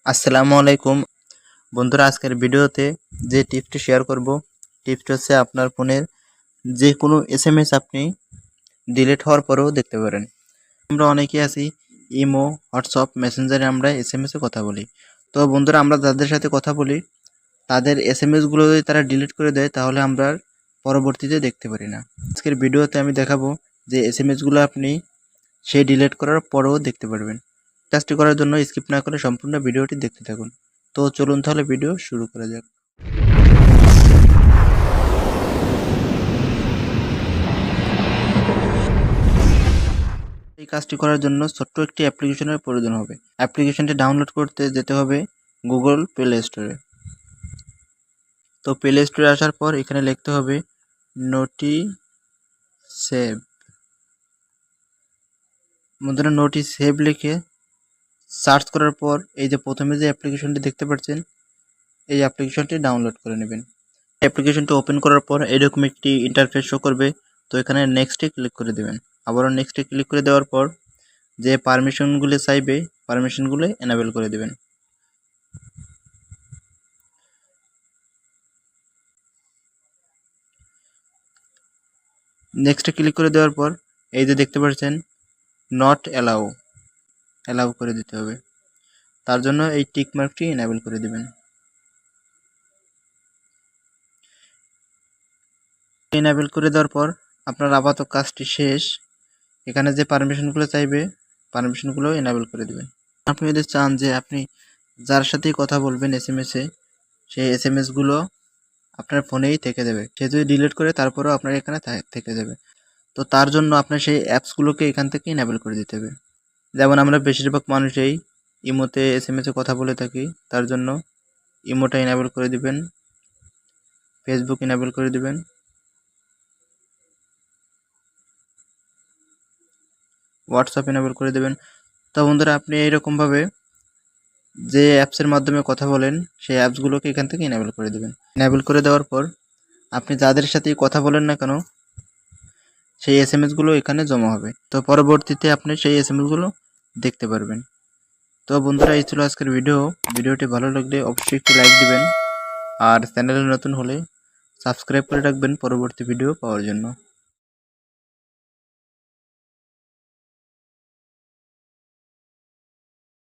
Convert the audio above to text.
আসসালামু আলাইকুম বন্ধুরা, আজকের ভিডিওতে যে টিপসটি শেয়ার করব, টিপসটি হচ্ছে আপনার ফোনের যে কোনো এসএমএস আপনি ডিলিট হওয়ার পরেও দেখতে পারেন। আমরা অনেকেই আছি ইমো, হোয়াটসঅ্যাপ, মেসেঞ্জারে আমরা এসএমএসে কথা বলি। তো বন্ধুরা, আমরা যাদের সাথে কথা বলি তাদের এসএমএসগুলো যদি তারা ডিলিট করে দেয় তাহলে আমরা পরবর্তীতে দেখতে পারি না। আজকের ভিডিওতে আমি দেখাবো যে এসএমএসগুলো আপনি সেই ডিলিট করার পরেও দেখতে পারবেন। কাজটি করার জন্য স্কিপ না করে সম্পূর্ণ ভিডিওটি দেখতে থাকুন। তো চলুন তাহলে ভিডিও শুরু করা যাক। এই কাজটি করার জন্য ছোট্ট একটি অ্যাপ্লিকেশনের প্রয়োজন হবে। অ্যাপ্লিকেশনটি ডাউনলোড করতে যেতে হবে গুগল প্লে স্টোরে। তো প্লে স্টোরে আসার পর এখানে লিখতে হবে নোটি সেভ। বন্ধুরা, নোটি সেভ লিখে সার্চ করার পর এই যে প্রথমে যে অ্যাপ্লিকেশনটি দেখতে পাচ্ছেন এই অ্যাপ্লিকেশনটি ডাউনলোড করে নেবেন। অ্যাপ্লিকেশনটি ওপেন করার পর এরকম একটি ইন্টারফেস শো করবে। তো এখানে নেক্সটে ক্লিক করে দেবেন। আবারও নেক্সটে ক্লিক করে দেওয়ার পর যে পারমিশনগুলি চাইবে পারমিশনগুলো এনাবেল করে দেবেন। নেক্সটে ক্লিক করে দেওয়ার পর এই যে দেখতে পাচ্ছেন নট অ্যালাউ করে দিতে হবে। তার জন্য এই টিক মার্কটি এনাবেল করে দেবেন। এনাবেল করে দেওয়ার পর আপনার আপাতত কাজটি শেষ। এখানে যে পারমিশনগুলো চাইবে পারমিশনগুলো এনাবেল করে দেবেন। আপনি যদি চান যে আপনি যার সাথেই কথা বলবেন এসএমএসে সেই এসএমএসগুলো আপনার ফোনেই থেকে যাবে। সে যদি ডিলিট করে তারপরেও আপনার এখানে থেকে যাবে। তো তার জন্য আপনার সেই অ্যাপসগুলোকে এখান থেকে এনাবেল করে দিতে হবে। যেমন আমরা বেশিরভাগ মানুষই ইমোতে এসএমএসে কথা বলে থাকি, তার জন্য ইমোটা এনাবেল করে দিবেন, ফেসবুক এনাবেল করে দিবেন, হোয়াটসঅ্যাপ এনাবেল করে দেবেন। তো বন্ধুরা, আপনি এইরকমভাবে যে অ্যাপসের মাধ্যমে কথা বলেন সেই অ্যাপসগুলোকে এখান থেকে এনাবেল করে দেবেন। এনাবেল করে দেওয়ার পর আপনি যাদের সাথেই কথা বলেন না কেন সেই এসএমএসগুলো এখানে জমা হবে। তো পরবর্তীতে আপনি সেই এসএমএসগুলো দেখতে পারবেন। তো বন্ধুরা, এই ছিল আজকের ভিডিওটি ভালো লাগলে অবশ্যই একটি লাইক দিবেন আর চ্যানেলে নতুন হলে সাবস্ক্রাইব করে রাখবেন পরবর্তী ভিডিও পাওয়ার জন্য।